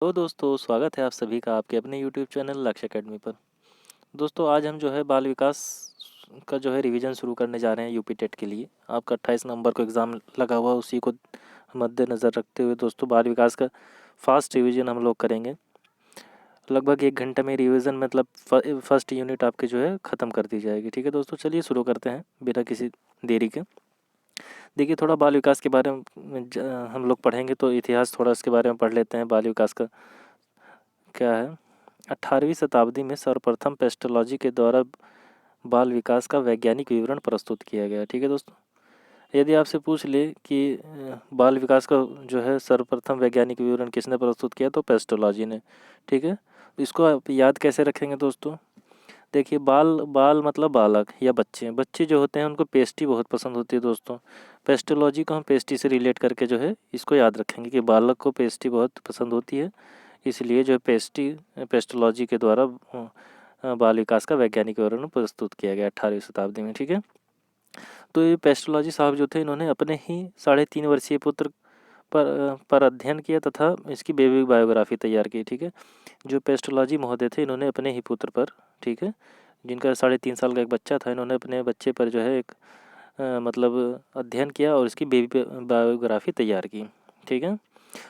तो दोस्तों स्वागत है आप सभी का आपके अपने YouTube चैनल लक्ष्य एकेडमी पर। दोस्तों आज हम जो है बाल विकास का जो है रिवीजन शुरू करने जा रहे हैं यूपी टेट के लिए। आपका 28 नवंबर को एग्ज़ाम लगा हुआ, उसी को मद्देनज़र रखते हुए दोस्तों बाल विकास का फास्ट रिवीजन हम लोग करेंगे। लगभग 1 घंटे में रिवीजन मतलब फर्स्ट यूनिट आपके जो है ख़त्म कर दी जाएगी। ठीक है दोस्तों, चलिए शुरू करते हैं बिना किसी देरी के। देखिए थोड़ा बाल विकास के बारे में हम लोग पढ़ेंगे तो इतिहास थोड़ा इसके बारे में पढ़ लेते हैं। बाल विकास का क्या है? 18वीं शताब्दी में सर्वप्रथम पेस्टोलॉजी के द्वारा बाल विकास का वैज्ञानिक विवरण प्रस्तुत किया गया। ठीक है दोस्तों, यदि आपसे पूछ ले कि बाल विकास का जो है सर्वप्रथम वैज्ञानिक विवरण किसने प्रस्तुत किया, तो पेस्टोलॉजी ने। ठीक है, इसको आप याद कैसे रखेंगे दोस्तों? देखिए बाल बाल मतलब बालक या बच्चे। बच्चे जो होते हैं उनको पेस्ट्री बहुत पसंद होती है दोस्तों। पेस्टोलॉजी को हम पेस्ट्री से रिलेट करके जो है इसको याद रखेंगे कि बालक को पेस्ट्री बहुत पसंद होती है, इसलिए जो पेस्टोलॉजी के द्वारा बाल विकास का वैज्ञानिक विवरण प्रस्तुत किया गया 18वीं शताब्दी में। ठीक है, तो ये पेस्टोलॉजी साहब जो थे इन्होंने अपने ही 3.5 वर्षीय पुत्र पर अध्ययन किया तथा इसकी बेबी बायोग्राफी तैयार की। ठीक है, जो पेस्टोलॉजी महोदय थे इन्होंने अपने ही पुत्र पर, ठीक है, जिनका 3.5 साल का एक बच्चा था, इन्होंने अपने बच्चे पर जो है एक मतलब अध्ययन किया और इसकी बेबी बायोग्राफी तैयार की। ठीक है,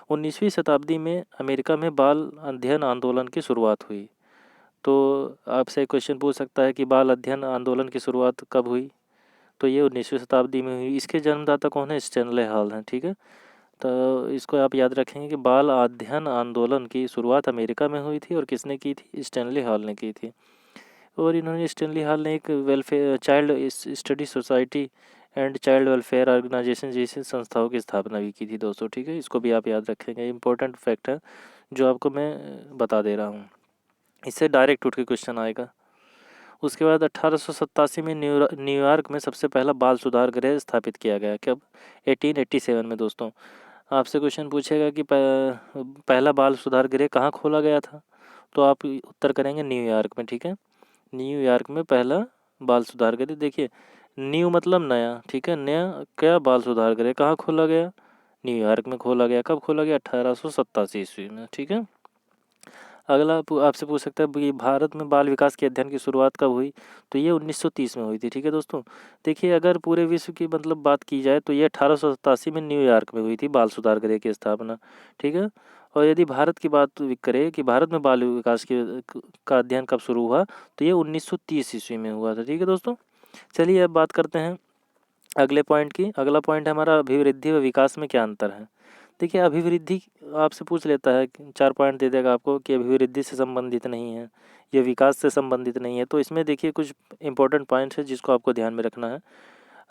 19वीं शताब्दी में अमेरिका में बाल अध्ययन आंदोलन की शुरुआत हुई। तो आपसे क्वेश्चन पूछ सकता है कि बाल अध्ययन आंदोलन की शुरुआत कब हुई? तो ये 19वीं शताब्दी में हुई। इसके जन्मदाता कौन है? स्टैनले हॉल हैं। ठीक है, तो इसको आप याद रखेंगे कि बाल अध्ययन आंदोलन की शुरुआत अमेरिका में हुई थी और किसने की थी? स्टैनली हॉल ने की थी। और इन्होंने स्टैनली हॉल ने एक welfare child study society and child welfare organisation जैसी संस्थाओं की स्थापना भी की थी दोस्तों। ठीक है, इसको भी आप याद रखेंगे, इंपॉर्टेंट फैक्ट है जो आपको मैं बता दे रहा हूँ। इससे डायरेक्ट उठ के क्वेश्चन आएगा। उसके बाद 1887 में न्यूयॉर्क में सबसे पहला बाल सुधार गृह स्थापित किया गया। कब? 1887 में दोस्तों। आपसे क्वेश्चन पूछेगा कि पहला बाल सुधार गृह कहाँ खोला गया था, तो आप उत्तर करेंगे न्यूयॉर्क में। ठीक है, न्यूयॉर्क में पहला बाल सुधार गृह। देखिए न्यू मतलब नया, ठीक है, नया क्या बाल सुधार गृह कहाँ खोला गया? न्यूयॉर्क में खोला गया। कब खोला गया? 1887 ईस्वी में। ठीक है, अगला आपसे पूछ सकता है कि भारत में बाल विकास के अध्ययन की शुरुआत कब हुई? तो ये 1930 में हुई थी। ठीक है दोस्तों, देखिए अगर पूरे विश्व की मतलब बात की जाए तो ये 1887 में न्यूयॉर्क में हुई थी बाल सुधार गृह की स्थापना। ठीक है, और यदि भारत की बात करें कि भारत में बाल विकास का अध्ययन कब शुरू हुआ, तो ये 1930 ईस्वी में हुआ था। ठीक है दोस्तों, चलिए अब बात करते हैं अगले पॉइंट की। अगला पॉइंट है हमारा अभिवृद्धि व विकास में क्या अंतर है। देखिए अभिवृद्धि आपसे पूछ लेता है, 4 पॉइंट दे देगा आपको कि अभिवृद्धि से संबंधित नहीं है, ये विकास से संबंधित नहीं है। तो इसमें देखिए कुछ इंपॉर्टेंट पॉइंट्स है जिसको आपको ध्यान में रखना है।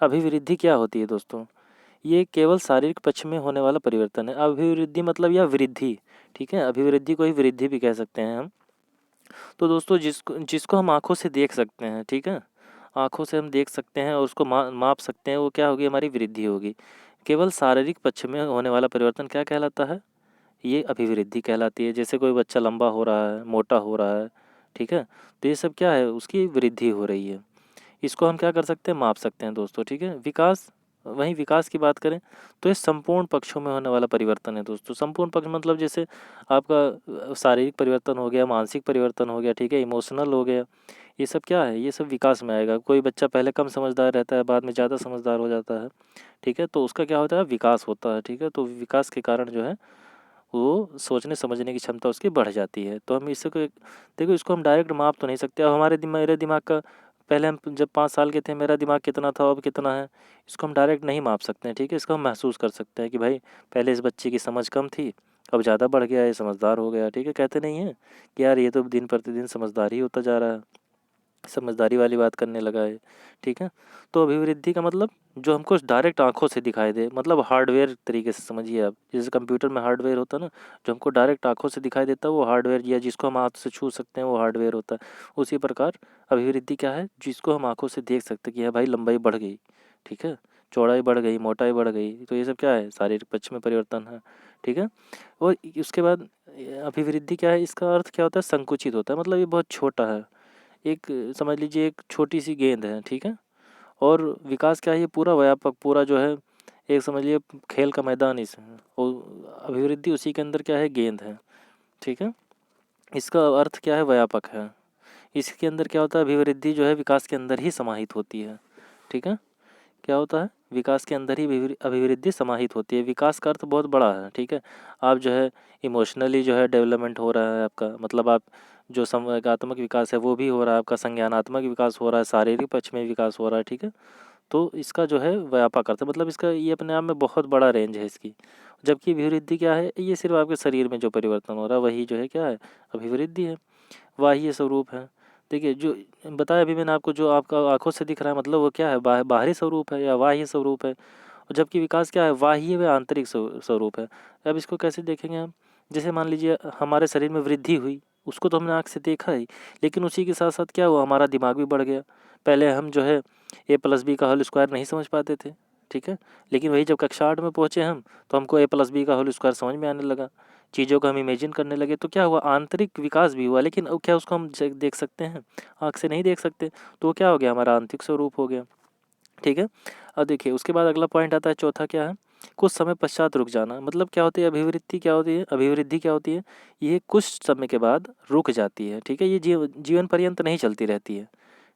अभिवृद्धि क्या होती है दोस्तों? ये केवल शारीरिक पक्ष में होने वाला परिवर्तन है। अभिवृद्धि मतलब या वृद्धि, ठीक है, अभिवृद्धि को ही वृद्धि भी कह सकते हैं हम। तो दोस्तों जिसको जिसको हम आँखों से देख सकते हैं, ठीक है, आँखों से हम देख सकते हैं और उसको माप सकते हैं, वो क्या होगी? हमारी वृद्धि होगी। केवल शारीरिक पक्ष में होने वाला परिवर्तन क्या कहलाता है? ये अभिवृद्धि कहलाती है। जैसे कोई बच्चा लंबा हो रहा है, मोटा हो रहा है, ठीक है, तो ये सब क्या है? उसकी वृद्धि हो रही है। इसको हम क्या कर सकते हैं? माप सकते हैं दोस्तों। ठीक है, विकास, वहीं विकास की बात करें तो ये संपूर्ण पक्षों में होने वाला परिवर्तन है दोस्तों। संपूर्ण पक्ष मतलब जैसे आपका शारीरिक परिवर्तन हो गया, मानसिक परिवर्तन हो गया, ठीक है, इमोशनल हो गया, ये सब क्या है? ये सब विकास में आएगा। कोई बच्चा पहले कम समझदार रहता है, बाद में ज़्यादा समझदार हो जाता है, ठीक है, तो उसका क्या होता है? विकास होता है। ठीक है, तो विकास के कारण जो है वो सोचने समझने की क्षमता उसकी बढ़ जाती है। तो हम इसको देखो, इसको हम डायरेक्ट माप तो नहीं सकते। अब मेरे दिमाग का पहले हम जब 5 साल के थे मेरा दिमाग कितना था, अब कितना है, इसको हम डायरेक्ट नहीं माप सकते हैं। ठीक है, इसको हम महसूस कर सकते हैं कि भाई पहले इस बच्चे की समझ कम थी, अब ज़्यादा बढ़ गया है, समझदार हो गया। ठीक है, कहते नहीं हैं कि यार ये तो दिन प्रतिदिन समझदार ही होता जा रहा है, समझदारी वाली बात करने लगा है। ठीक है, तो अभिवृद्धि का मतलब जो हमको डायरेक्ट आंखों से दिखाई दे, मतलब हार्डवेयर तरीके से समझिए आप। जैसे कंप्यूटर में हार्डवेयर होता है ना, जो हमको डायरेक्ट आंखों से दिखाई देता है वो हार्डवेयर, या जिसको हम हाथ से छू सकते हैं वो हार्डवेयर होता है। उसी प्रकार अभिवृद्धि क्या है? जिसको हम आंखों से देख सकते हैं कि हाँ भाई लंबाई बढ़ गई, ठीक है, चौड़ाई बढ़ गई, मोटाई बढ़ गई, तो ये सब क्या है? शारीरिक पक्ष में परिवर्तन है। ठीक है, और उसके बाद अभिवृद्धि क्या है? इसका अर्थ क्या होता है? संकुचित होता है, मतलब ये बहुत छोटा है। एक समझ लीजिए एक छोटी सी गेंद है, ठीक है, और विकास क्या है? ये पूरा व्यापक, पूरा जो है एक समझ लीजिए खेल का मैदान इस और अभिवृद्धि उसी के अंदर क्या है? गेंद है। ठीक है। इसका अर्थ क्या है, व्यापक है। इसके अंदर क्या होता है, अभिवृद्धि जो है विकास के अंदर ही समाहित होती है। ठीक है, क्या होता है, विकास के अंदर ही अभिवृद्धि समाहित होती है। विकास का अर्थ बहुत बड़ा है। ठीक है, आप जो है इमोशनली जो है डेवलपमेंट हो रहा है आपका, मतलब आप जो संवेगात्मक विकास है वो भी हो रहा है आपका, संज्ञानात्मक विकास हो रहा है, शारीरिक पक्ष में विकास हो रहा है। ठीक है, तो इसका जो है व्यापक अर्थ, मतलब इसका ये अपने आप में बहुत बड़ा रेंज है इसकी। जबकि अभिवृद्धि क्या है, ये सिर्फ आपके शरीर में जो परिवर्तन हो रहा है वही जो है क्या है, अभिवृद्धि है, बाह्य स्वरूप है। देखिए जो बताया अभी मैंने आपको, जो आपका आंखों से दिख रहा है मतलब वो क्या है, बाहरी स्वरूप है या बाह्य स्वरूप है। और जबकि विकास क्या है, बाह्य व आंतरिक स्वरूप है। अब इसको कैसे देखेंगे हम, जैसे मान लीजिए हमारे शरीर में वृद्धि हुई, उसको तो हमने आँख से देखा ही, लेकिन उसी के साथ साथ क्या हुआ, हमारा दिमाग भी बढ़ गया। पहले हम जो है a+b का होल स्क्वायर नहीं समझ पाते थे। ठीक है, लेकिन वही जब कक्षा 8 में पहुँचे हम, तो हमको a+b का होल स्क्वायर समझ में आने लगा। चीज़ों को हम इमेजिन करने लगे, तो क्या हुआ, आंतरिक विकास भी हुआ। लेकिन अब क्या उसको हम देख सकते हैं, आँख से नहीं देख सकते, तो क्या हो गया, हमारा आंतरिक स्वरूप हो गया। ठीक है, अब देखिए उसके बाद अगला पॉइंट आता है, चौथा क्या है, कुछ समय पश्चात रुक जाना। मतलब क्या होती है अभिवृद्धि, क्या होती है अभिवृद्धि, क्या होती है, ये कुछ समय के बाद रुक जाती है। ठीक है, ये जीवन पर्यंत नहीं चलती रहती है।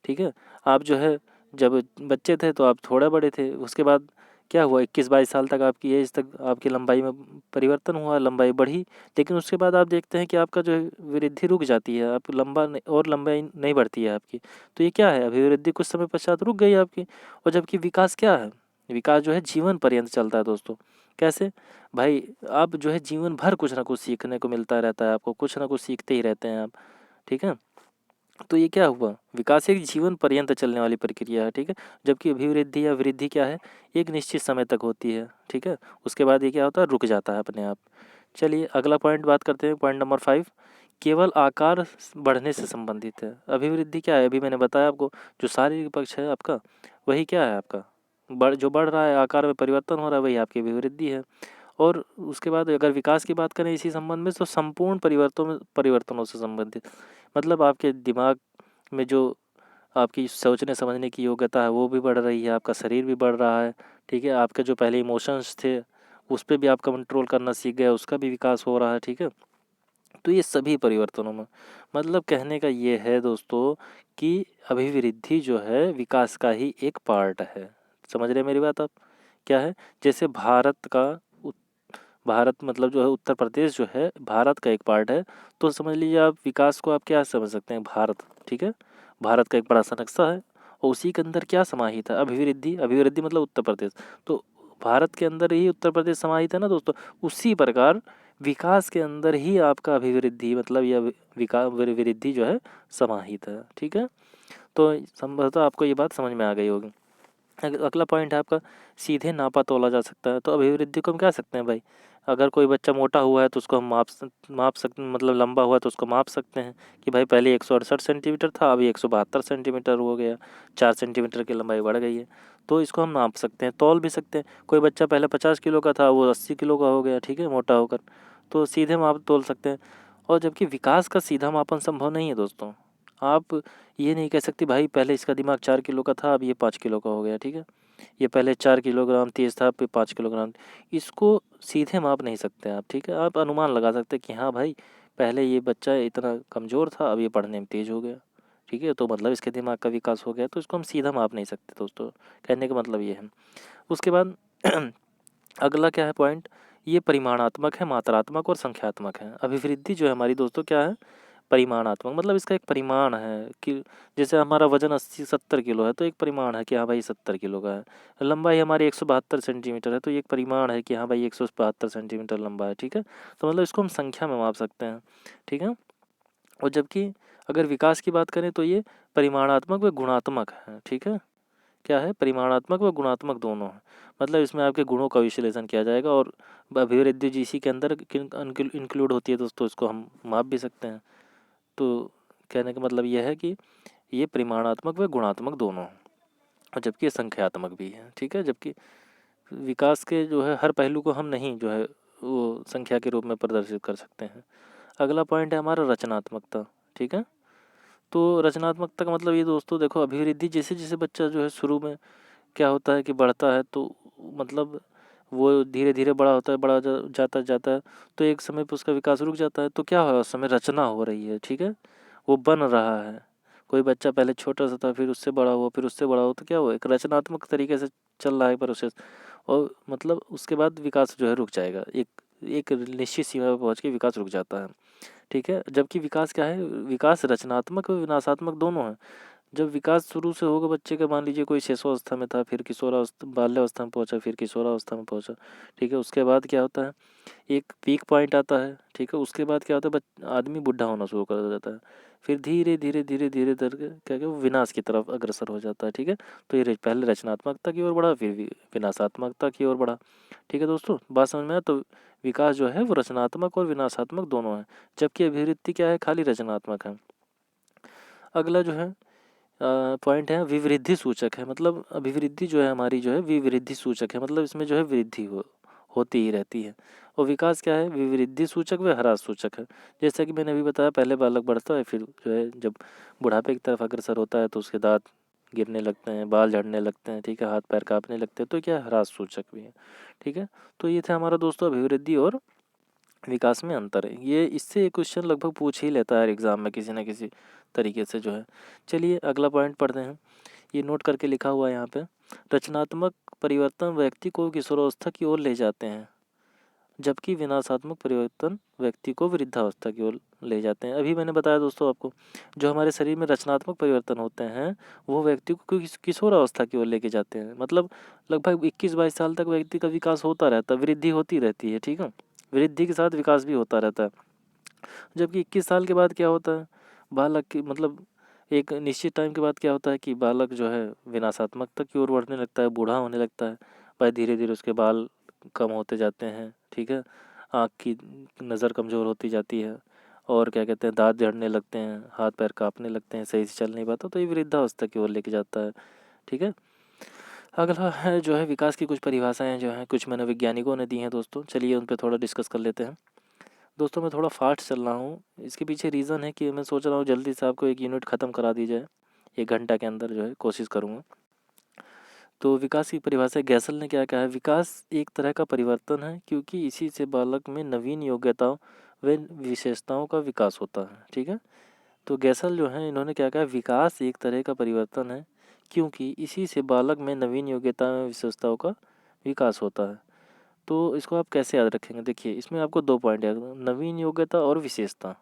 ठीक है, आप जो है जब बच्चे थे तो आप थोड़ा बड़े थे, उसके बाद क्या हुआ, 21-22 साल तक आपकी एज तक आपकी लंबाई में परिवर्तन हुआ, लंबाई बढ़ी। लेकिन उसके बाद आप देखते हैं कि आपका जो है वृद्धि रुक जाती है, आप और लंबाई नहीं बढ़ती है आपकी। तो ये क्या है, अभिवृद्धि कुछ समय पश्चात रुक गई आपकी। और जबकि विकास क्या है, विकास जो है जीवन पर्यंत चलता है दोस्तों। कैसे भाई, आप जो है जीवन भर कुछ ना कुछ सीखने को मिलता रहता है, आपको कुछ ना कुछ सीखते ही रहते हैं आप। ठीक है, तो ये क्या हुआ, विकास एक जीवन पर्यंत चलने वाली प्रक्रिया है। ठीक है, जबकि अभिवृद्धि या वृद्धि क्या है, एक निश्चित समय तक होती है। ठीक है, उसके बाद ये क्या होता है, रुक जाता है अपने आप। चलिए अगला पॉइंट बात करते हैं, पॉइंट नंबर 5, केवल आकार बढ़ने से संबंधित है। अभिवृद्धि क्या है, अभी मैंने बताया आपको, जो शारीरिक पक्ष है आपका वही क्या है आपका, जो बढ़ रहा है, आकार में परिवर्तन हो रहा है, वही आपकी अभिवृद्धि है। और उसके बाद अगर विकास की बात करें इसी संबंध में, तो संपूर्ण परिवर्तनों से संबंधित, मतलब आपके दिमाग में जो आपकी सोचने समझने की योग्यता है वो भी बढ़ रही है, आपका शरीर भी बढ़ रहा है। ठीक है, आपके जो पहले इमोशंस थे उस पे भी आप कंट्रोल करना सीख गए, उसका भी विकास हो रहा है। ठीक है, तो ये सभी परिवर्तनों में, मतलब कहने का ये है दोस्तों कि अभिवृद्धि जो है विकास का ही एक पार्ट है। समझ रहे हैं मेरी बात आप, क्या है, जैसे भारत मतलब जो है उत्तर प्रदेश जो है भारत का एक पार्ट है, तो समझ लीजिए आप विकास को आप क्या समझ सकते हैं, भारत। ठीक है, भारत का एक बड़ा सा नक्शा है और उसी के अंदर क्या समाहित है, अभिवृद्धि। अभिवृद्धि मतलब उत्तर प्रदेश, तो भारत के अंदर ही उत्तर प्रदेश समाहित है ना दोस्तों। उसी प्रकार विकास के अंदर ही आपका अभिवृद्धि मतलब यह विकास वृद्धि जो है समाहित है। ठीक है, तो संभवतः आपको ये बात समझ में आ गई होगी। अगला पॉइंट है आपका, सीधे नापा तोला जा सकता है। तो अभिवृद्धि को हम क्या सकते हैं भाई, अगर कोई बच्चा मोटा हुआ है तो उसको हम माप सकते, मतलब लंबा हुआ है तो उसको माप सकते हैं कि भाई पहले 168 सेंटीमीटर था, अभी 172 सेंटीमीटर हो गया, 4 सेंटीमीटर की लंबाई बढ़ गई है। तो इसको हम नाप सकते हैं, तौल भी सकते हैं। कोई बच्चा पहले 50 किलो का था, वो 80 किलो का हो गया, ठीक है, मोटा होकर, तो सीधे माप तोल सकते हैं। और जबकि विकास का सीधा मापन संभव नहीं है दोस्तों। आप ये नहीं कह सकते भाई पहले इसका दिमाग 4 किलो का था, अब ये 5 किलो का हो गया। ठीक है, ये पहले 4 किलोग्राम तेज़ था, फिर 5 किलोग्राम, इसको सीधे माप नहीं सकते आप। ठीक है, आप अनुमान लगा सकते हैं कि हाँ भाई पहले ये बच्चा इतना कमज़ोर था, अब ये पढ़ने में तेज़ हो गया। ठीक है, तो मतलब इसके दिमाग का विकास हो गया, तो इसको हम सीधा माप नहीं सकते दोस्तों, कहने का मतलब ये है। उसके बाद अगला क्या है पॉइंट, ये परिमाणात्मक है, मात्रात्मक और संख्यात्मक है। अभिवृद्धि जो है हमारी दोस्तों क्या है, परिमाणात्मक, मतलब इसका एक परिमाण है कि जैसे हमारा वजन 80-70 किलो है तो एक परिमाण है कि हाँ भाई 70 किलो का है। लंबाई हमारी 172 सेंटीमीटर है तो ये एक परिमाण है कि हाँ भाई 172 सेंटीमीटर लंबा है। ठीक है, तो मतलब इसको हम संख्या में माप सकते हैं। ठीक है, और जबकि अगर विकास की बात करें तो ये परिमाणात्मक व गुणात्मक है। ठीक है, क्या है, परिमाणात्मक व गुणात्मक दोनों है, मतलब इसमें आपके गुणों का विश्लेषण किया जाएगा और अभिवृद्धि जी इसी के अंदर इंक्लूड होती है दोस्तों, इसको हम माप भी सकते हैं। तो कहने का मतलब यह है कि ये परिमाणात्मक व गुणात्मक दोनों हैं, और जबकि ये संख्यात्मक भी है। ठीक है, जबकि विकास के जो है हर पहलू को हम नहीं जो है वो संख्या के रूप में प्रदर्शित कर सकते हैं। अगला पॉइंट है हमारा रचनात्मकता। ठीक है, तो रचनात्मकता का मतलब ये दोस्तों देखो, अभिवृद्धि जैसे जैसे बच्चा जो है शुरू में क्या होता है कि बढ़ता है, तो मतलब वो धीरे धीरे बड़ा होता है, जाता जाता है, तो एक समय पे उसका विकास रुक जाता है। तो क्या हो रहा है उस समय, रचना हो रही है, ठीक है, वो बन रहा है। कोई बच्चा पहले छोटा सा था, फिर उससे बड़ा हुआ, फिर उससे बड़ा हुआ, तो क्या हुआ, एक रचनात्मक तरीके से चल रहा है प्रोसेस। और मतलब उसके बाद विकास जो है रुक जाएगा, एक एक निश्चित सीमा पर पहुँच के विकास रुक जाता है, ठीक है। जबकि विकास क्या है, विकास रचनात्मक और विनाशात्मक दोनों है। जब विकास शुरू से होगा बच्चे का, मान लीजिए कोई शिशुअवस्था में था, फिर किशोरावस्था, बाल्यावस्था में पहुंचा, फिर किशोरावस्था में पहुंचा, ठीक है, उसके बाद क्या होता है, एक पीक पॉइंट आता है, ठीक है, उसके बाद क्या होता है, आदमी बुढ़ा होना शुरू कर देता है, फिर धीरे धीरे धीरे धीरे धीरे क्या क्या वो विनाश की तरफ अग्रसर हो जाता है, ठीक है। तो ये पहले रचनात्मकता की ओर बढ़ा, फिर विनाशात्मकता की ओर बढ़ा, ठीक है दोस्तों, बात समझ में आया। तो विकास जो है वो रचनात्मक और विनाशात्मक दोनों है, जबकि अभिवृद्धि क्या है, खाली रचनात्मक है। अगला जो है पॉइंट है विवृद्धि सूचक है, मतलब अभिवृद्धि जो है हमारी जो है विवृद्धि सूचक है, मतलब इसमें जो है वृद्धि होती ही रहती है। और विकास क्या है, विवृद्धि सूचक व ह्रास सूचक है। जैसा कि मैंने अभी बताया, पहले बालक बढ़ता है, फिर जो है जब बुढ़ापे की तरफ अग्रसर होता है तो उसके दांत गिरने लगते हैं, बाल झड़ने लगते हैं, ठीक है, हाथ पैर कांपने लगते हैं, तो क्या ह्रास सूचक भी है, ठीक है। तो ये था हमारा दोस्तों अभिवृद्धि और विकास में अंतर है। ये इससे एक क्वेश्चन लगभग पूछ ही लेता है एग्ज़ाम में किसी न किसी तरीके से जो है। चलिए अगला पॉइंट पढ़ते हैं, ये नोट करके लिखा हुआ है यहाँ पे। रचनात्मक परिवर्तन व्यक्ति को किशोरावस्था की ओर ले जाते हैं, जबकि विनाशात्मक परिवर्तन व्यक्ति को वृद्धावस्था की ओर ले जाते हैं। अभी मैंने बताया दोस्तों आपको, जो हमारे शरीर में रचनात्मक परिवर्तन होते हैं वो व्यक्ति को किशोरावस्था की ओर लेके जाते हैं, मतलब लगभग 21-22 साल तक व्यक्ति का विकास होता रहता है, वृद्धि होती रहती है, ठीक है, वृद्धि के साथ विकास भी होता रहता है। जबकि 21 साल के बाद क्या होता है, बालक की मतलब एक निश्चित टाइम के बाद क्या होता है कि बालक जो है विनाशात्मकता की ओर बढ़ने लगता है, बूढ़ा होने लगता है, भाई धीरे धीरे उसके बाल कम होते जाते हैं, ठीक है, आँख की नज़र कमज़ोर होती जाती है, और क्या कहते हैं, दांत झड़ने लगते हैं, हाथ पैर कांपने लगते हैं, सही से चल नहीं पाता, तो ये वृद्धावस्था की ओर लेके जाता है, ठीक है। अगला है जो है विकास की कुछ परिभाषाएं जो हैं कुछ मनोवैज्ञानिकों ने दी हैं दोस्तों, चलिए उन पर थोड़ा डिस्कस कर लेते हैं। दोस्तों मैं थोड़ा फास्ट चल रहा हूँ, इसके पीछे रीज़न है कि मैं सोच रहा हूँ जल्दी से आपको एक यूनिट ख़त्म करा दी जाए, 1 घंटा के अंदर जो है कोशिश करूँगा। तो विकास की परिभाषा गैसल ने क्या कहा है, विकास एक तरह का परिवर्तन है क्योंकि इसी से बालक में नवीन योग्यताओं व विशेषताओं का विकास होता है, ठीक है। तो गैसल जो है इन्होंने क्या कहा, विकास एक तरह का परिवर्तन है क्योंकि इसी से बालक में नवीन योग्यता व विशेषताओं का विकास होता है। तो इसको आप कैसे याद रखेंगे, देखिए इसमें आपको 2 पॉइंट याद रखना, नवीन योग्यता और विशेषता,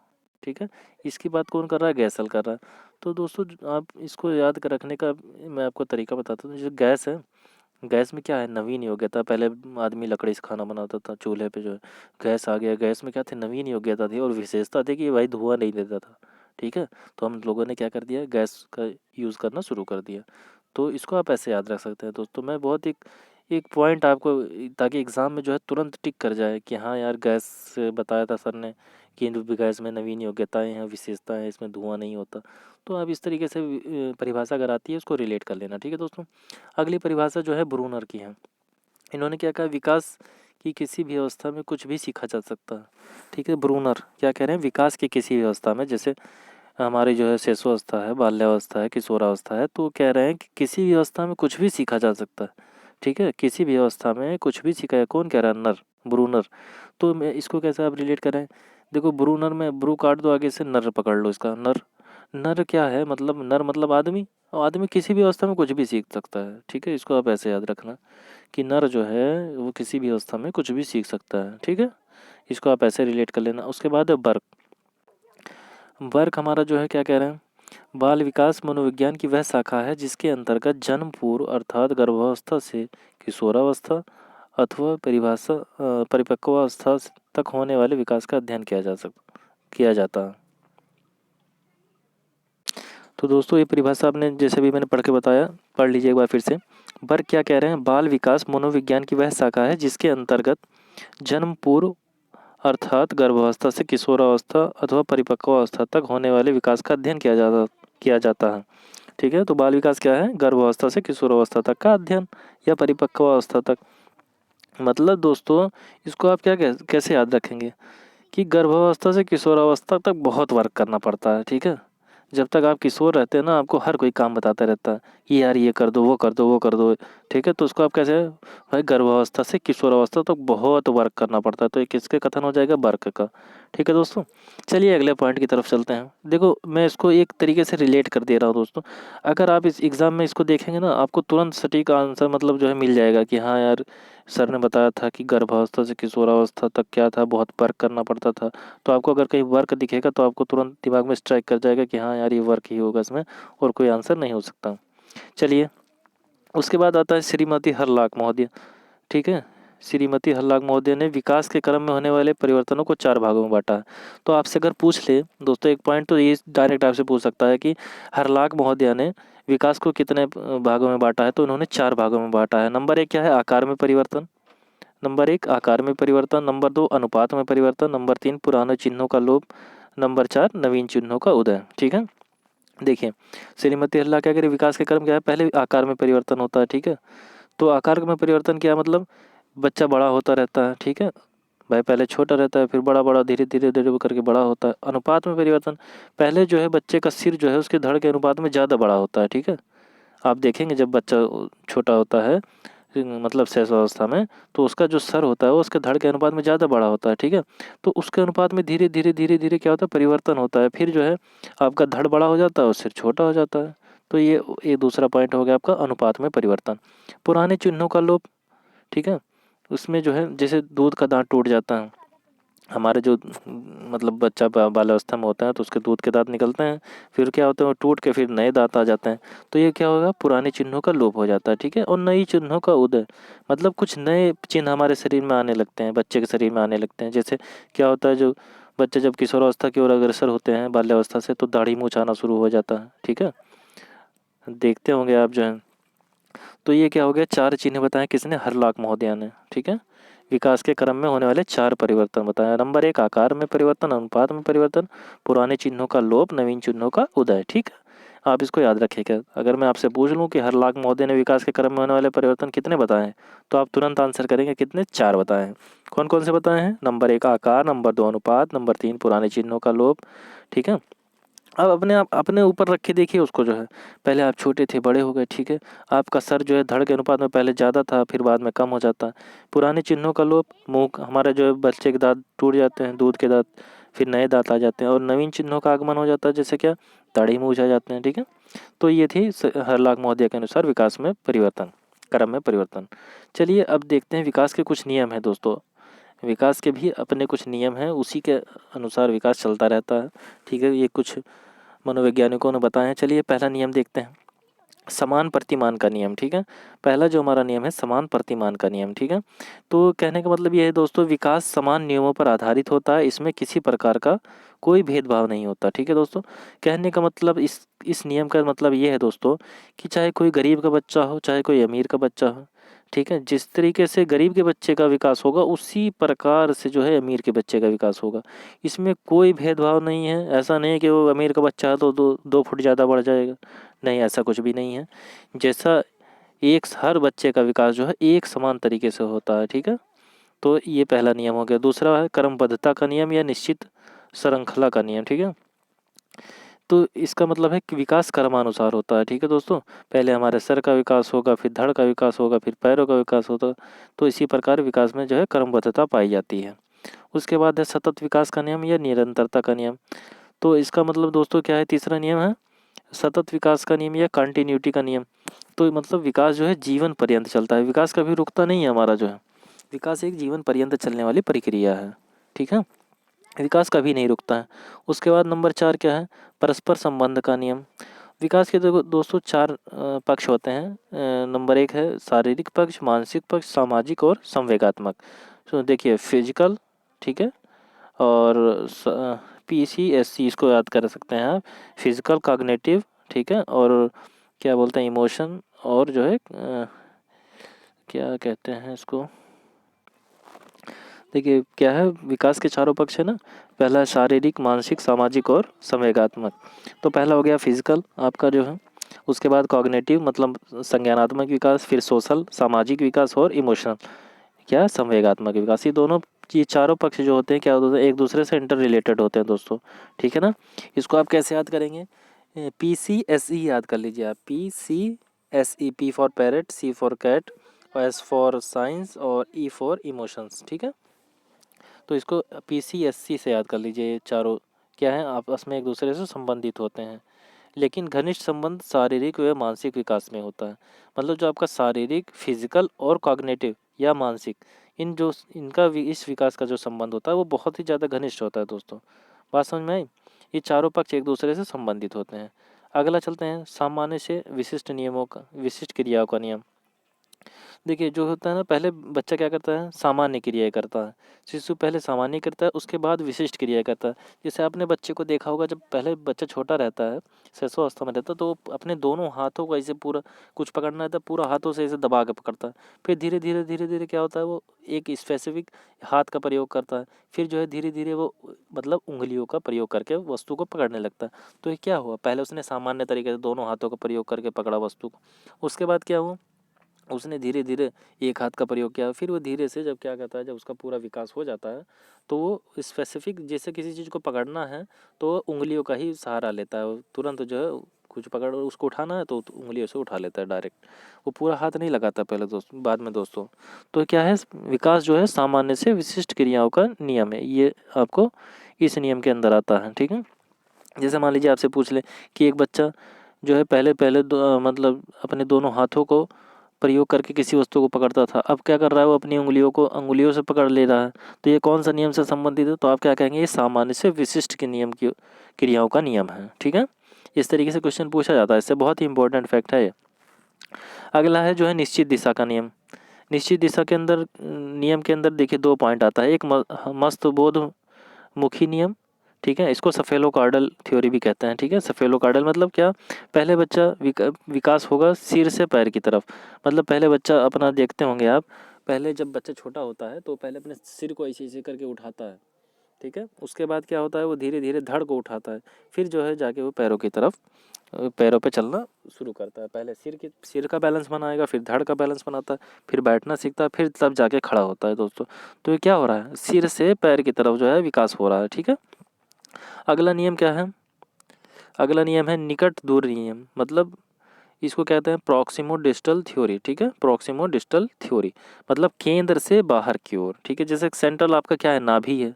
ठीक है। इसकी बात कौन कर रहा है, गैसल कर रहा है। तो दोस्तों आप इसको याद कर रखने का मैं आपको तरीका बताता हूँ। जो गैस है, गैस में क्या है, नवीन योग्यता, पहले आदमी लकड़ी से खाना बनाता था चूल्हे पे, जो है गैस आ गया, गैस में क्या थे, नवीन योग्यता थी और विशेषता थी कि भाई धुआं नहीं देता था, ठीक है। तो हम लोगों ने क्या कर दिया, गैस का यूज़ करना शुरू कर दिया। तो इसको आप ऐसे याद रख सकते हैं दोस्तों। मैं बहुत एक एक पॉइंट आपको, ताकि एग्ज़ाम में जो है तुरंत टिक कर जाए कि हाँ यार गैस से बताया था सर ने कि गैस में नवीन योग्यताएं हैं, विशेषताएं हैं, इसमें धुआं नहीं होता। तो आप इस तरीके से परिभाषा अगर आती है उसको रिलेट कर लेना, ठीक है दोस्तों। अगली परिभाषा जो है ब्रूनर की है। इन्होंने क्या कहा, विकास की किसी भी अवस्था में कुछ भी सीखा जा सकता है, ठीक है। ब्रूनर क्या कह रहे हैं, विकास की किसी भी अवस्था में, जैसे हमारी जो है शिशुअवस्था है, बाल्यावस्था है, किशोरावस्था है, तो कह रहे हैं कि किसी भी अवस्था में कुछ भी सीखा जा सकता है, ठीक है। किसी भी अवस्था में कुछ भी सीखा है, कौन कह रहा है, नर, ब्रूनर। तो मैं इसको कैसे आप रिलेट करें, देखो ब्रूनर में ब्रू काट दो आगे से, नर पकड़ लो इसका, नर। नर क्या है, मतलब नर मतलब आदमी, और आदमी किसी भी अवस्था में कुछ भी सीख सकता है, ठीक है। इसको आप ऐसे याद रखना कि नर जो है वो किसी भी अवस्था में कुछ भी सीख सकता है, ठीक है। इसको आप ऐसे रिलेट कर लेना। उसके बाद है वर्ग। वर्ग हमारा जो है क्या कह रहे हैं, बाल विकास मनोविज्ञान की वह शाखा है जिसके अंतर्गत जन्म पूर्व अर्थात गर्भावस्था से किशोरावस्था अथवा परिपक्वावस्था तक होने वाले विकास का अध्ययन किया जाता है। तो दोस्तों ये परिभाषा आपने जैसे भी मैंने पढ़ के बताया, पढ़ लीजिए एक बार फिर से। वर्ग क्या कह रहे हैं, बाल विकास मनोविज्ञान की वह शाखा है जिसके अंतर्गत जन्म पूर्व अर्थात गर्भावस्था से किशोरावस्था अथवा परिपक्वावस्था तक होने वाले विकास का अध्ययन किया जाता है, ठीक है। तो बाल विकास क्या है, गर्भावस्था से किशोरावस्था तक का अध्ययन या परिपक्वावस्था तक। मतलब दोस्तों इसको आप कैसे याद रखेंगे कि गर्भावस्था से किशोरावस्था तक बहुत वर्क करना पड़ता है, ठीक है। जब तक आप किशोर रहते हैं ना, आपको हर कोई काम बताता रहता है कि यार ये कर दो, वो कर दो, वो कर दो, ठीक है। तो उसको आप कैसे, भाई गर्भावस्था से किशोरावस्था तक बहुत वर्क करना पड़ता है। तो ये किसके कथन हो जाएगा, वर्क का, ठीक है दोस्तों। चलिए अगले पॉइंट की तरफ चलते हैं। देखो मैं इसको एक तरीके से रिलेट कर दे रहा हूँ दोस्तों। अगर आप इस एग्ज़ाम में इसको देखेंगे ना, आपको तुरंत सटीक आंसर मतलब जो है मिल जाएगा कि हाँ यार, सर ने बताया था कि गर्भावस्था से किशोरावस्था तक क्या था, बहुत वर्क करना पड़ता था। तो आपको अगर कहीं वर्क दिखेगा तो आपको तुरंत दिमाग में स्ट्राइक कर जाएगा कि हाँ यार, ये वर्क ही होगा इसमें, और कोई आंसर नहीं हो सकता। चलिए उसके बाद आता है श्रीमती हरलाख महोदय, ठीक है। श्रीमती हरलाख महोदय ने विकास के क्रम में होने वाले परिवर्तनों को 4 भागों में बांटा है। तो आपसे अगर पूछ ले दोस्तों एक पॉइंट, तो ये डायरेक्ट आपसे पूछ सकता है कि हरलाख महोदय ने विकास को कितने भागों में बांटा है। तो उन्होंने 4 भागों में बांटा है। नंबर 1 क्या है, आकार में परिवर्तन। नंबर 1 आकार में परिवर्तन। नंबर 2 अनुपात में परिवर्तन। नंबर 3 पुराने चिन्हों का लोप। नंबर 4 नवीन चिन्हों का उदय, ठीक है। देखिए श्रीमती हल्ला क्या करें, विकास के क्रम क्या है, पहले आकार में परिवर्तन होता है, ठीक है। तो आकार में परिवर्तन क्या मतलब, बच्चा बड़ा होता रहता है, ठीक है भाई। पहले छोटा रहता है, फिर बड़ा बड़ा धीरे धीरे धीरे करके बड़ा होता है। अनुपात में परिवर्तन, पहले जो है बच्चे का सिर जो है उसके धड़ के अनुपात में ज़्यादा बड़ा होता है, ठीक है। आप देखेंगे जब बच्चा छोटा होता है, मतलब शेष अवस्था में, तो उसका जो सर होता है वो उसके धड़ के अनुपात में ज़्यादा बड़ा होता है, ठीक है। तो उसके अनुपात में धीरे धीरे धीरे धीरे क्या होता है, परिवर्तन होता है। फिर जो है आपका धड़ बड़ा हो जाता है और सिर छोटा हो जाता है। तो ये दूसरा पॉइंट हो गया आपका अनुपात में परिवर्तन। पुराने चिन्हों का लोप, ठीक है। उसमें जो है जैसे दूध का दांत टूट जाता है, हमारे जो मतलब बच्चा बाल्यावस्था में होता है तो उसके दूध के दांत निकलते हैं, फिर क्या होता है वो टूट के फिर नए दांत आ जाते हैं। तो ये क्या होगा, पुराने चिन्हों का लोप हो जाता है, ठीक है। और नई चिन्हों का उदय, मतलब कुछ नए चिन्ह हमारे शरीर में आने लगते हैं, बच्चे के शरीर में आने लगते हैं। जैसे क्या होता है, जो बच्चे जब किशोरावस्था की ओर अग्रसर होते हैं बाल्यावस्था से, तो दाढ़ी मूंछ आना शुरू हो जाता है, ठीक है। देखते होंगे आप जो है। तो ये क्या हो गया, 4 चिन्ह बताए किसने, हरलाख महोदया ने, ठीक है। विकास के क्रम में होने वाले 4 परिवर्तन बताया। नंबर 1 आकार में परिवर्तन, अनुपात में परिवर्तन, पुराने चिन्हों का लोप, नवीन चिन्हों का उदय, ठीक है। आप इसको याद रखिएगा। अगर मैं आपसे पूछ लूँ कि हरलाख महोदय ने विकास के क्रम में होने वाले परिवर्तन कितने बताए हैं, तो आप तुरंत आंसर करेंगे कितने, 4 बताए हैं। कौन कौन से बताए हैं, नंबर 1 आकार, नंबर 2 अनुपात, नंबर 3 पुराने चिन्हों का लोप, ठीक है। अब आप अपने ऊपर रख के देखिए उसको जो है, पहले आप छोटे थे, बड़े हो गए, ठीक है। आपका सर जो है धड़ के अनुपात में पहले ज़्यादा था, फिर बाद में कम हो जाता है। पुराने चिन्हों का लोप, मुंह हमारे जो है बच्चे के दांत टूट जाते हैं, दूध के दांत, फिर नए दांत आ जाते हैं। और नवीन चिन्हों का आगमन हो जाता है, जैसे क्या, दाढ़ी मूंछ आ जाते हैं, ठीक है। तो ये थी हरलाख महोदय के अनुसार विकास में परिवर्तन, क्रम में परिवर्तन। चलिए अब देखते हैं विकास के कुछ नियम हैं दोस्तों। विकास के भी अपने कुछ नियम हैं, उसी के अनुसार विकास चलता रहता है, ठीक है। ये कुछ मनोवैज्ञानिकों ने बताया है। चलिए पहला नियम देखते हैं, समान प्रतिमान का नियम, ठीक है। पहला जो हमारा नियम है समान प्रतिमान का नियम, ठीक है। तो कहने का मतलब ये है दोस्तों, विकास समान नियमों पर आधारित होता है, इसमें किसी प्रकार का कोई भेदभाव नहीं होता, ठीक है दोस्तों। कहने का मतलब इस नियम का मतलब ये है दोस्तों कि चाहे कोई गरीब का बच्चा हो, चाहे कोई अमीर का बच्चा हो, ठीक है। जिस तरीके से गरीब के बच्चे का विकास होगा उसी प्रकार से जो है अमीर के बच्चे का विकास होगा। इसमें कोई भेदभाव नहीं है। ऐसा नहीं है कि वो अमीर का बच्चा है तो 2 फुट ज़्यादा बढ़ जाएगा, नहीं, ऐसा कुछ भी नहीं है। जैसा एक हर बच्चे का विकास जो है एक समान तरीके से होता है, ठीक है। तो ये पहला नियम हो गया। दूसरा है क्रमबद्धता का नियम या निश्चित श्रृंखला का नियम, ठीक है। तो इसका मतलब है कि विकास क्रमानुसार होता है, ठीक है दोस्तों। पहले हमारे सर का विकास होगा, फिर धड़ का विकास होगा, फिर पैरों का विकास होता। तो इसी प्रकार विकास में जो है क्रमबद्धता पाई जाती है। उसके बाद है सतत विकास का नियम या निरंतरता का नियम। तो इसका मतलब दोस्तों क्या है, तीसरा नियम है सतत विकास का नियम या कंटिन्यूटी का नियम। तो मतलब विकास जो है जीवन पर्यंत चलता है, विकास कभी रुकता नहीं है हमारा जो है। विकास एक जीवन पर्यंत चलने वाली प्रक्रिया है, ठीक है। विकास कभी नहीं रुकता है। उसके बाद नंबर 4 क्या है, परस्पर संबंध का नियम। विकास के देखो दोस्तों 4 पक्ष होते हैं। नंबर 1 है शारीरिक पक्ष, मानसिक पक्ष, सामाजिक और संवेगात्मक। तो देखिए फिजिकल, ठीक है, और PCSC इसको याद कर सकते हैं आप, फिजिकल, कॉग्निटिव, ठीक है, और क्या बोलते हैं इमोशन, और जो है क्या कहते हैं इसको, देखिए क्या है, विकास के चारों पक्ष है ना। पहला है शारीरिक, मानसिक, सामाजिक और संवेगात्मक। तो पहला हो गया फिजिकल आपका जो है। उसके बाद कॉग्निटिव मतलब संज्ञानात्मक विकास, फिर सोशल सामाजिक विकास, और इमोशनल क्या, संवेगात्मक विकास। ये चारों पक्ष जो होते हैं क्या होते हैं, एक दूसरे से इंटर रिलेटेड होते हैं दोस्तों, ठीक है ना। इसको आप कैसे याद करेंगे, PCSE याद कर लीजिए आप, PCSE, P for parrot, C for cat, S for science और E फॉर इमोशंस, ठीक है। तो इसको PCSC से याद कर लीजिए। ये चारों क्या है, आपस में एक दूसरे से संबंधित होते हैं, लेकिन घनिष्ठ संबंध शारीरिक व मानसिक विकास में होता है। मतलब जो आपका शारीरिक, फिजिकल और कॉग्निटिव या मानसिक, इन जो इनका इस विकास का जो संबंध होता है वो बहुत ही ज़्यादा घनिष्ठ होता है दोस्तों। बात समझ में आई? ये चारों पक्ष एक दूसरे से संबंधित होते हैं। अगला चलते हैं सामान्य से विशिष्ट नियमों का, विशिष्ट क्रियाओं का नियम। देखिए जो होता है ना, पहले बच्चा क्या करता है, सामान्य क्रियाएं करता है। शिशु पहले सामान्य करता है, उसके बाद विशिष्ट क्रियाएं करता है। जैसे आपने बच्चे को देखा होगा, जब पहले बच्चा छोटा रहता है, शिशु में रहता है, तो वो अपने दोनों हाथों को ऐसे पूरा, कुछ पकड़ना है तो पूरा हाथों से ऐसे दबा के पकड़ता है। फिर धीरे धीरे धीरे धीरे क्या होता है, वो एक स्पेसिफिक हाथ का प्रयोग करता है। फिर जो है धीरे धीरे वो मतलब उंगलियों का प्रयोग करके वस्तु को पकड़ने लगता है। तो ये क्या हुआ, पहले उसने सामान्य तरीके से दोनों हाथों का प्रयोग करके पकड़ा वस्तु को। उसके बाद क्या हुआ, उसने धीरे धीरे एक हाथ का प्रयोग किया। फिर वो धीरे से जब क्या कहता है, जब उसका पूरा विकास हो जाता है, तो वो स्पेसिफिक जैसे किसी चीज़ को पकड़ना है तो वो उंगलियों का ही सहारा लेता है। वो तुरंत जो है कुछ पकड़ उसको उठाना है तो उंगलियों से उठा लेता है डायरेक्ट। वो पूरा हाथ नहीं लगाता पहले बाद में दोस्तों। तो क्या है, विकास जो है सामान्य से विशिष्ट क्रियाओं का नियम है, ये आपको इस नियम के अंदर आता है, ठीक है। जैसे मान लीजिए आपसे पूछ ले कि एक बच्चा जो है पहले पहले मतलब अपने दोनों हाथों को प्रयोग करके किसी वस्तु को पकड़ता था, अब क्या कर रहा है, वो अपनी उंगलियों को अंगुलियों से पकड़ ले रहा है। तो ये कौन सा नियम से संबंधित है, तो आप क्या कहेंगे, ये सामान्य से विशिष्ट के नियम की क्रियाओं का नियम है, ठीक है। इस तरीके से क्वेश्चन पूछा जाता है, इससे बहुत ही इंपॉर्टेंट फैक्ट है ये। अगला है जो है निश्चित दिशा का नियम। निश्चित दिशा के अंदर नियम के अंदर देखिए 2 पॉइंट आता है। एक मस्त बोध मुखी नियम, ठीक है, इसको सफेलोकार्डल थ्योरी भी कहते हैं, ठीक है। सफेलोकार्डल मतलब क्या, पहले बच्चा विकास होगा सिर से पैर की तरफ। मतलब पहले बच्चा अपना देखते होंगे आप, पहले जब बच्चा छोटा होता है तो पहले अपने सिर को ऐसे ऐसे करके उठाता है, ठीक है। उसके बाद क्या होता है, वो धीरे धीरे धड़ को उठाता है। फिर जो है जाके वो पैरों की तरफ, पैरों पे चलना शुरू करता है। पहले सिर का बैलेंस बनाएगा, फिर धड़ का बैलेंस बनाता है, फिर बैठना सीखता है, फिर तब जाके खड़ा होता है दोस्तों। तो ये क्या हो रहा है, सिर से पैर की तरफ जो है विकास हो रहा है, ठीक है। अगला नियम क्या है, अगला नियम है निकट दूर नियम। मतलब इसको कहते हैं प्रॉक्सिमो डिस्टल थ्योरी, ठीक है। प्रॉक्सिमो डिस्टल थ्योरी मतलब केंद्र से बाहर की ओर, ठीक है। जैसे सेंट्रल आपका क्या है, नाभि है,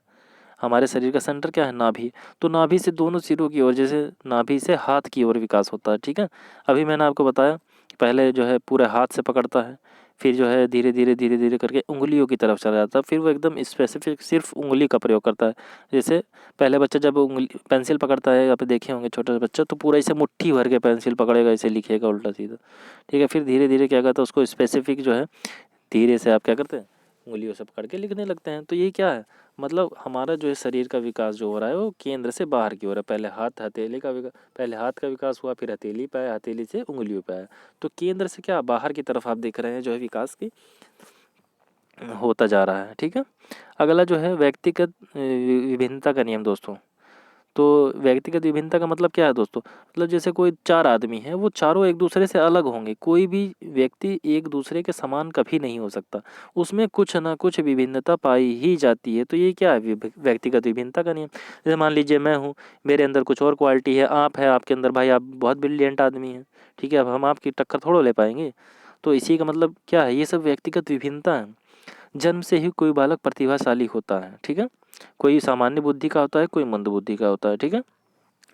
हमारे शरीर का सेंटर क्या है, नाभि। तो नाभि से दोनों सिरों की ओर, जैसे नाभि से हाथ की ओर विकास होता है, ठीक है। अभी मैंने आपको बताया कि पहले जो है पूरे हाथ से पकड़ता है, फिर जो है धीरे धीरे करके उंगलियों की तरफ चला जाता है, फिर वो एकदम स्पेसिफिक सिर्फ उंगली का प्रयोग करता है। जैसे पहले बच्चा जब उंगली पेंसिल पकड़ता है, आप देखे होंगे छोटा बच्चा, तो पूरा ऐसे मुट्ठी भर के पेंसिल पकड़ेगा, ऐसे लिखेगा उल्टा सीधा, ठीक है। फिर धीरे धीरे क्या करता है, उसको स्पेसिफिक जो है धीरे से आप क्या करते हैं, उंगलियों से पकड़ के लिखने लगते हैं। तो ये क्या है, मतलब हमारा जो है शरीर का विकास जो हो रहा है वो केंद्र से बाहर की हो रहा है। पहले हथेली का विकास, पहले हाथ का विकास हुआ, फिर हथेली पे आया, हथेली से उंगलियों पे आया। तो केंद्र से क्या बाहर की तरफ आप देख रहे हैं जो है विकास की होता जा रहा है, ठीक है। अगला जो है व्यक्तिगत विभिन्नता का नियम दोस्तों। तो व्यक्तिगत विभिन्नता का मतलब क्या है दोस्तों, मतलब जैसे कोई 4 आदमी हैं, वो चारों एक दूसरे से अलग होंगे। कोई भी व्यक्ति एक दूसरे के समान कभी नहीं हो सकता, उसमें कुछ ना कुछ विभिन्नता पाई ही जाती है। तो ये क्या है, व्यक्तिगत विभिन्नता का नियम। जैसे मान लीजिए मैं हूँ, मेरे अंदर कुछ और क्वालिटी है, आप है, आपके अंदर भाई आप बहुत ब्रिलियंट आदमी हैं, ठीक है। अब हम आपकी टक्कर थोड़ा ले पाएंगे। तो इसी का मतलब क्या है, ये सब व्यक्तिगत विभिन्नता है। जन्म से ही कोई बालक प्रतिभाशाली होता है, ठीक है। कोई सामान्य बुद्धि का होता है, कोई मंद बुद्धि का होता है, ठीक है।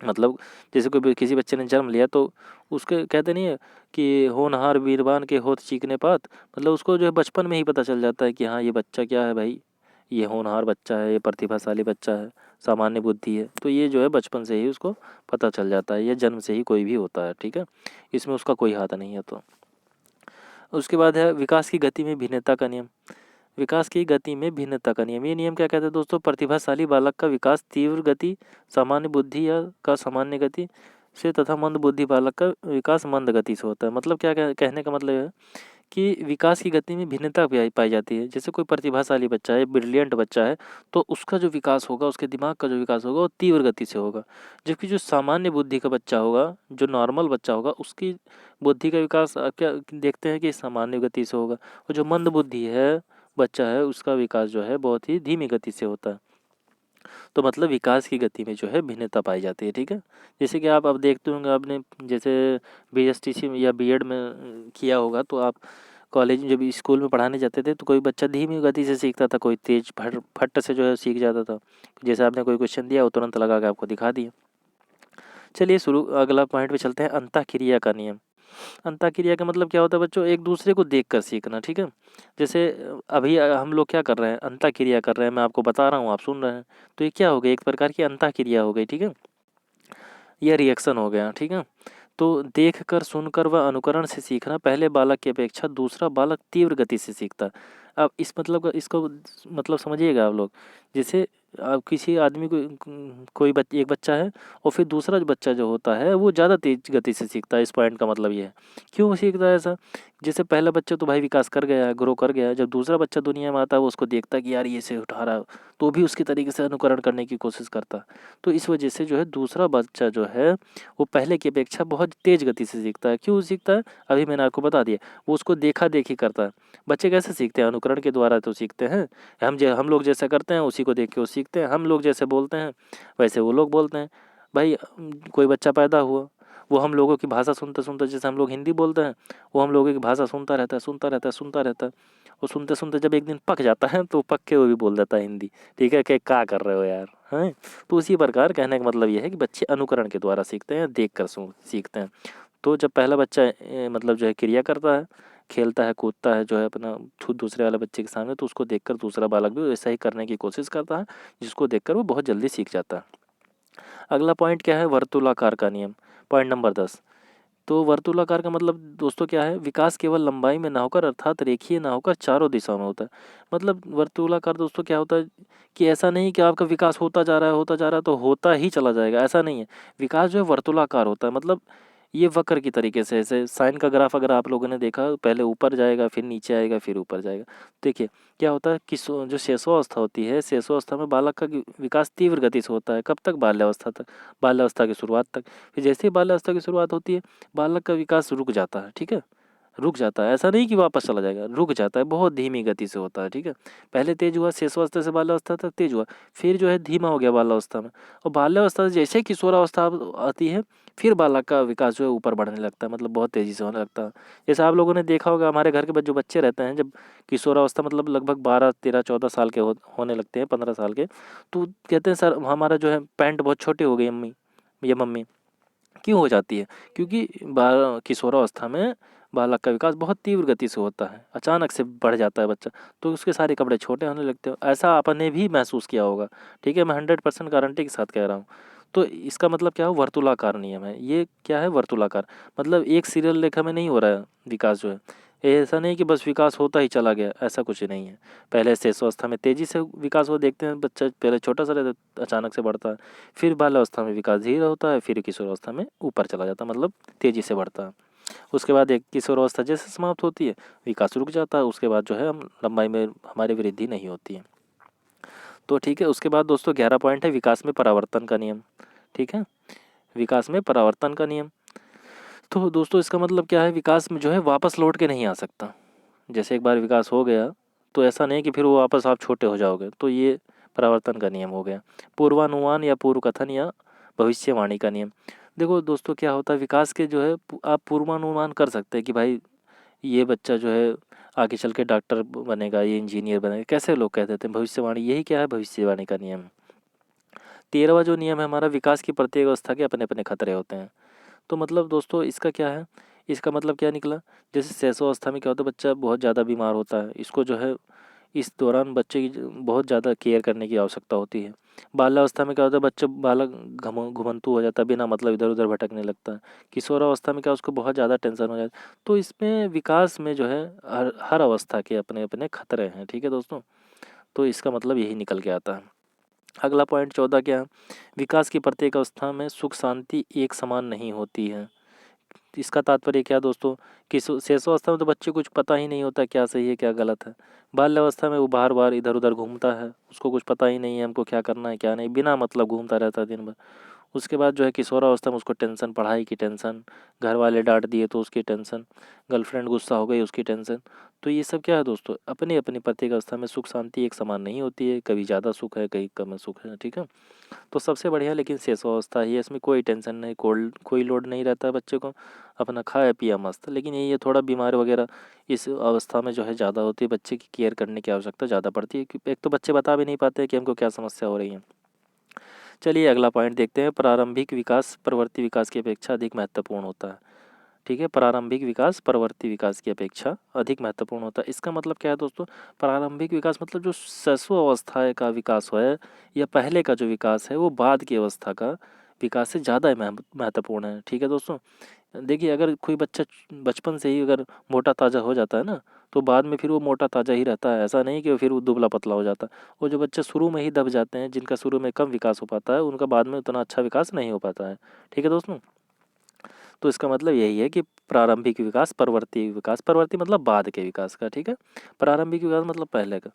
मतलब जैसे कोई किसी बच्चे ने जन्म लिया तो उसके कहते नहीं है कि होनहार वीरवान के होत चीकने पात। मतलब उसको जो है बचपन में ही पता चल जाता है कि हाँ ये बच्चा क्या है भाई, ये होनहार बच्चा है, ये प्रतिभाशाली बच्चा है, सामान्य बुद्धि है। तो ये जो है बचपन से ही उसको पता चल जाता है, ये जन्म से ही कोई भी होता है, ठीक है। इसमें उसका कोई हाथ नहीं है। तो उसके बाद है विकास की गति में भिन्नता का नियम। विकास की गति में भिन्नता का नियम, ये नियम क्या कहते हैं दोस्तों, प्रतिभाशाली बालक का विकास तीव्र गति सामान्य बुद्धि या का सामान्य गति से तथा मंद बुद्धि बालक का विकास मंद गति से होता है। मतलब क्या कहने का मतलब है कि विकास की गति में भिन्नता पाई जाती है। जैसे कोई प्रतिभाशाली बच्चा है, ब्रिलियंट बच्चा है, तो उसका जो विकास होगा, उसके दिमाग का जो विकास होगा वो तीव्र गति से होगा। जबकि जो सामान्य बुद्धि का बच्चा होगा, जो नॉर्मल बच्चा होगा, उसकी बुद्धि का विकास क्या देखते हैं कि सामान्य गति से होगा। और जो मंद बुद्धि है बच्चा है, उसका विकास जो है बहुत ही धीमी गति से होता है। तो मतलब विकास की गति में जो है भिन्नता पाई जाती है, ठीक है। जैसे कि आप अब देखते होंगे, आपने जैसे बीएसटीसी या बीएड में किया होगा, तो आप कॉलेज में जब स्कूल में पढ़ाने जाते थे तो कोई बच्चा धीमी गति से सीखता था, कोई तेज फट से जो है सीख जाता था। जैसे आपने कोई क्वेश्चन दिया वो तुरंत लगा के आपको दिखा दिया। चलिए शुरू अगला पॉइंट पे चलते हैं, अंतःक्रिया का नियम। अंतःक्रिया का मतलब क्या होता है बच्चों, एक दूसरे को देख कर सीखना, ठीक है। जैसे अभी हम लोग क्या कर रहे हैं, अंतःक्रिया कर रहे हैं, मैं आपको बता रहा हूँ, आप सुन रहे हैं, तो ये क्या हो गया, एक प्रकार की अंतःक्रिया हो गई, ठीक है। यह रिएक्शन हो गया, ठीक है। तो देखकर, सुनकर व अनुकरण से सीखना, पहले बालक की अपेक्षा दूसरा बालक तीव्र गति से सीखता है। अब इस मतलब इसको मतलब समझिएगा आप लोग। जैसे आप किसी आदमी को कोई एक बच्चा है और फिर दूसरा जो बच्चा जो होता है वो ज़्यादा तेज गति से सीखता है। इस पॉइंट का मतलब ये है, क्यों सीखता है ऐसा। जैसे पहला बच्चा तो भाई विकास कर गया, ग्रो कर गया, जब दूसरा बच्चा दुनिया में आता है वो उसको देखता है कि यार ये से उठा रहा है, तो भी उसकी तरीके से अनुकरण करने की कोशिश करता है। तो इस वजह से जो है दूसरा बच्चा जो है वो पहले की अपेक्षा बहुत तेज़ गति से सीखता है। क्यों सीखता है, अभी मैंने आपको बता दिया, वो उसको देखा देखी करता है। बच्चे कैसे सीखते हैं, अनुकरण के द्वारा तो सीखते हैं। हम लोग जैसा करते हैं उसी को देख के वो सीखते हैं, हम लोग जैसे बोलते हैं वैसे वो लोग बोलते हैं। भाई कोई बच्चा पैदा हुआ, वो हम लोगों की भाषा सुनते सुनते, जैसे हम लोग हिंदी बोलते हैं, वो हम लोगों की भाषा सुनता रहता है, सुनता रहता है, सुनता रहता है। और सुनते सुनते जब एक दिन पक जाता है तो पक के वो भी बोल देता है हिंदी, ठीक है, कि क्या कर रहे हो यार, हैं। तो उसी प्रकार कहने का मतलब ये है कि बच्चे अनुकरण के द्वारा सीखते हैं, देख कर सीखते हैं। तो जब पहला बच्चा मतलब जो है क्रिया करता है, खेलता है, कूदता है जो है अपना दूसरे वाले बच्चे के सामने, तो उसको देखकर दूसरा बालक भी वैसा ही करने की कोशिश करता है, जिसको देखकर वो बहुत जल्दी सीख जाता है। अगला पॉइंट क्या है, वर्तुलाकार का नियम, पॉइंट नंबर 10। तो वर्तुलाकार का मतलब दोस्तों क्या है, विकास केवल लंबाई में ना होकर अर्थात रेखीय ना होकर चारों दिशाओं में होता है। मतलब वर्तुलाकार दोस्तों क्या होता है कि ऐसा नहीं कि आपका विकास होता जा रहा है, होता जा रहा है तो होता ही चला जाएगा, ऐसा नहीं है। विकास जो है वर्तुलाकार होता है, मतलब ये वक्र की तरीके से, ऐसे साइन का ग्राफ अगर आप लोगों ने देखा, पहले ऊपर जाएगा, फिर नीचे आएगा, फिर ऊपर जाएगा। देखिए क्या होता है कि जो शेषावस्था होती है, शेषावस्था में बालक का विकास तीव्र गति से होता है। कब तक, बाल्यावस्था तक, बाल्यावस्था की शुरुआत तक। फिर जैसे ही बाल्यावस्था की शुरुआत होती है, बालक का विकास रुक जाता है, ठीक है। रुक जाता है, ऐसा नहीं कि वापस चला जाएगा, रुक जाता है, बहुत धीमी गति से होता है, ठीक है। पहले तेज हुआ, शेषावस्था से बाल्यावस्था तक तेज हुआ, फिर जो है धीमा हो गया बाल्यावस्था में। और बाल्यावस्था से जैसे किशोरावस्था आती है, फिर बालक का विकास जो है ऊपर बढ़ने लगता है, मतलब बहुत तेज़ी से होने लगता है। जैसे आप लोगों ने देखा होगा, हमारे घर के जो बच्चे रहते हैं, जब किशोरावस्था मतलब लगभग 12 13 14 साल के होने लगते हैं, 15 साल के, तो कहते हैं सर हमारा जो है पैंट बहुत छोटी हो गई अम्मी या मम्मी। क्यों हो जाती है, क्योंकि किशोरावस्था में बालक का विकास बहुत तीव्र गति से होता है, अचानक से बढ़ जाता है बच्चा, तो उसके सारे कपड़े छोटे होने लगते हैं। ऐसा आपने भी महसूस किया होगा, ठीक है, मैं 100% गारंटी के साथ कह रहा हूँ। तो इसका मतलब क्या है, वर्तुलाकार नियम है। ये क्या है, वर्तुलाकार, मतलब एक सीरियल रेखा में नहीं हो रहा है विकास जो है। ये ऐसा नहीं कि बस विकास होता ही चला गया, ऐसा कुछ नहीं है। पहले शेषावस्था में तेजी से विकास हो, देखते हैं बच्चा पहले छोटा सा रहता है, अचानक से बढ़ता है। फिर बाल्यावस्था में विकास धीरे होता है, फिर किशोरावस्था में ऊपर चला जाता है, मतलब तेजी से बढ़ता है। उसके बाद एक किशोरावस्था जैसे समाप्त होती है, विकास रुक जाता है, उसके बाद जो है हम लंबाई में हमारी वृद्धि नहीं होती है। तो ठीक है, उसके बाद दोस्तों 11 पॉइंट है, विकास में परावर्तन का नियम, ठीक है। विकास में परावर्तन का नियम, तो दोस्तों इसका मतलब क्या है, विकास में जो है वापस लौट के नहीं आ सकता। जैसे एक बार विकास हो गया तो ऐसा नहीं कि फिर वो वापस आप छोटे हो जाओगे, तो ये परावर्तन का नियम हो गया। पूर्वानुमान या पूर्व कथन या भविष्यवाणी का नियम, देखो दोस्तों क्या होता है, विकास के जो है आप पूर्वानुमान कर सकते हैं कि भाई ये बच्चा जो है आगे चल के डॉक्टर बनेगा, ये इंजीनियर बनेगा, कैसे लोग कह देते हैं। भविष्यवाणी, यही क्या है, भविष्यवाणी का नियम। 13वां जो नियम है हमारा, विकास की प्रत्येक अवस्था के अपने अपने खतरे होते हैं। तो मतलब दोस्तों इसका क्या है, इसका मतलब क्या निकला, जैसे शैशवावस्था में क्या होता है, बच्चा बहुत ज़्यादा बीमार होता है, इसको जो है इस दौरान बच्चे की बहुत ज़्यादा केयर करने की आवश्यकता होती है। बाल्यावस्था में क्या होता है, बच्चा बालक घुमंतु हो जाता है, बिना मतलब इधर उधर भटकने लगता है। किशोरावस्था में क्या, उसको बहुत ज़्यादा टेंशन हो जाता है। तो इसमें विकास में जो है हर हर अवस्था के अपने अपने खतरे हैं, ठीक है दोस्तों। तो इसका मतलब यही निकल के आता है। अगला पॉइंट 14 क्या है, विकास की प्रत्येक अवस्था में सुख शांति एक समान नहीं होती है। इसका तात्पर्य क्या दोस्तों, कि शेषावस्था में तो बच्चे कुछ पता ही नहीं होता क्या सही है क्या गलत है। बाल्यावस्था में वो बार बार इधर उधर घूमता है, उसको कुछ पता ही नहीं है हमको क्या करना है क्या नहीं, बिना मतलब घूमता रहता है दिन भर। उसके बाद जो है किशोरावस्था में उसको टेंशन, पढ़ाई की टेंशन, घर वाले डांट दिए तो उसकी टेंशन, गर्लफ्रेंड गुस्सा हो गई उसकी टेंशन। तो ये सब क्या है दोस्तों, अपनी अपनी प्रत्येक अवस्था में सुख शांति एक समान नहीं होती है, कभी ज़्यादा सुख है कहीं कम सुख है, ठीक है। तो सबसे बढ़िया लेकिन शेष अवस्था ही है, इसमें कोई टेंशन नहीं, कोई लोड नहीं रहता है बच्चे को, अपना खाया पिया मस्त। लेकिन यही है थोड़ा बीमार वगैरह इस अवस्था में जो है ज़्यादा होती है, बच्चे की केयर करने की आवश्यकता ज़्यादा पड़ती है, क्योंकि एक तो बच्चे बता भी नहीं पाते कि हमको क्या समस्या हो रही है। चलिए अगला पॉइंट देखते हैं, प्रारंभिक विकास परवर्ती विकास की अपेक्षा अधिक महत्वपूर्ण होता है। ठीक है, प्रारंभिक विकास परवर्ती विकास की अपेक्षा अधिक महत्वपूर्ण होता है। इसका मतलब क्या है दोस्तों, प्रारंभिक विकास मतलब जो शिशु अवस्था का विकास है या पहले का जो विकास है वो बाद की अवस्था का विकास से ज़्यादा महत्वपूर्ण है। ठीक है दोस्तों, देखिए अगर कोई बच्चा बचपन से ही अगर मोटा ताज़ा हो जाता है ना, तो बाद में फिर वो मोटा ताज़ा ही रहता है, ऐसा नहीं कि फिर वो दुबला पतला हो जाता है। वो जो बच्चे शुरू में ही दब जाते हैं, जिनका शुरू में कम विकास हो पाता है, उनका बाद में उतना अच्छा विकास नहीं हो पाता है। ठीक है दोस्तों, तो इसका मतलब यही है कि प्रारंभिक विकास परवर्ती मतलब बाद के विकास का, ठीक है। प्रारंभिक विकास मतलब पहले का,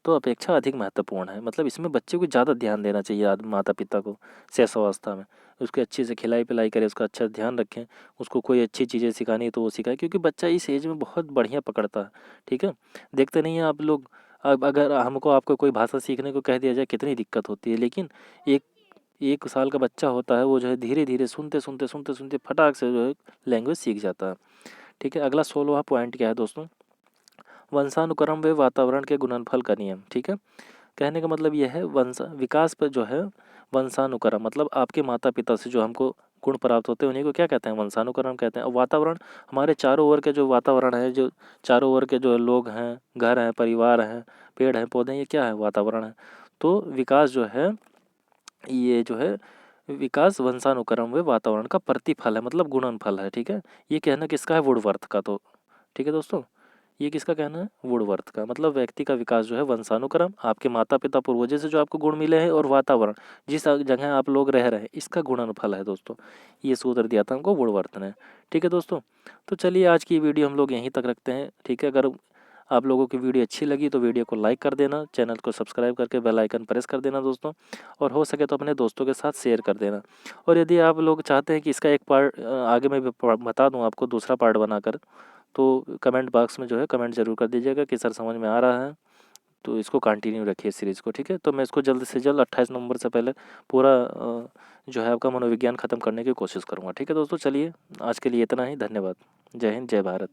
तो अपेक्षा अधिक महत्वपूर्ण है। मतलब इसमें बच्चे को ज़्यादा ध्यान देना चाहिए माता पिता को शेषावस्था में, उसको अच्छे से खिलाई पिलाई करें, उसका अच्छा ध्यान रखें, उसको कोई अच्छी चीज़ें सिखानी है तो वो सिखाए, क्योंकि बच्चा इस एज में बहुत बढ़िया पकड़ता है। ठीक है, देखते नहीं हैं आप लोग, अब अगर हमको आपको कोई भाषा सीखने को कह दिया जाए कितनी दिक्कत होती है, लेकिन एक 1 साल का बच्चा होता है वो जो है धीरे धीरे सुनते फटाक से जो है लैंग्वेज सीख जाता है। ठीक है, अगला 16वां पॉइंट क्या है दोस्तों, वंशानुक्रम व वातावरण के गुणनफल का नियम। ठीक है, कहने का मतलब यह है वंश विकास पर जो है वंशानुक्रम मतलब आपके माता पिता से जो हमको गुण प्राप्त होते हैं उन्हीं को क्या कहते हैं, वंशानुक्रम कहते हैं। और वातावरण, हमारे चारों ओर के जो वातावरण है, जो चारों ओर के जो लोग हैं, घर हैं, परिवार हैं, पेड़ हैं, पौधे हैं, ये क्या है, वातावरण है। तो विकास जो है, ये जो है विकास वंशानुक्रम व वातावरण का प्रतिफल है, मतलब गुणनफल है। ठीक है, ये कहना किसका है, वुडवर्थ का। तो ठीक है दोस्तों, ये किसका कहना है, वुडवर्थ का। मतलब व्यक्ति का विकास जो है वंशानुक्रम, आपके माता पिता पूर्वजों से जो आपको गुण मिले हैं, और वातावरण जिस जगह आप लोग रह रहे हैं, इसका गुणनफल है दोस्तों। ये सूत्र दिया था हमको वुडवर्थ ने। ठीक है दोस्तों, तो चलिए आज की वीडियो हम लोग यहीं तक रखते हैं। ठीक है, अगर आप लोगों की वीडियो अच्छी लगी तो वीडियो को लाइक कर देना, चैनल को सब्सक्राइब करके बेल आइकन प्रेस कर देना दोस्तों, और हो सके तो अपने दोस्तों के साथ शेयर कर देना। और यदि आप लोग चाहते हैं कि इसका एक पार्ट आगे मैं बता दूं आपको, दूसरा पार्ट बनाकर, तो कमेंट बॉक्स में जो है कमेंट ज़रूर कर दीजिएगा कि सर समझ में आ रहा है, तो इसको कंटिन्यू रखिए सीरीज़ को। ठीक है, तो मैं इसको जल्द से जल्द 28 नवंबर से पहले पूरा जो है आपका मनोविज्ञान ख़त्म करने की कोशिश करूँगा। ठीक है दोस्तों, चलिए आज के लिए इतना ही, धन्यवाद, जय हिंद, जय भारत।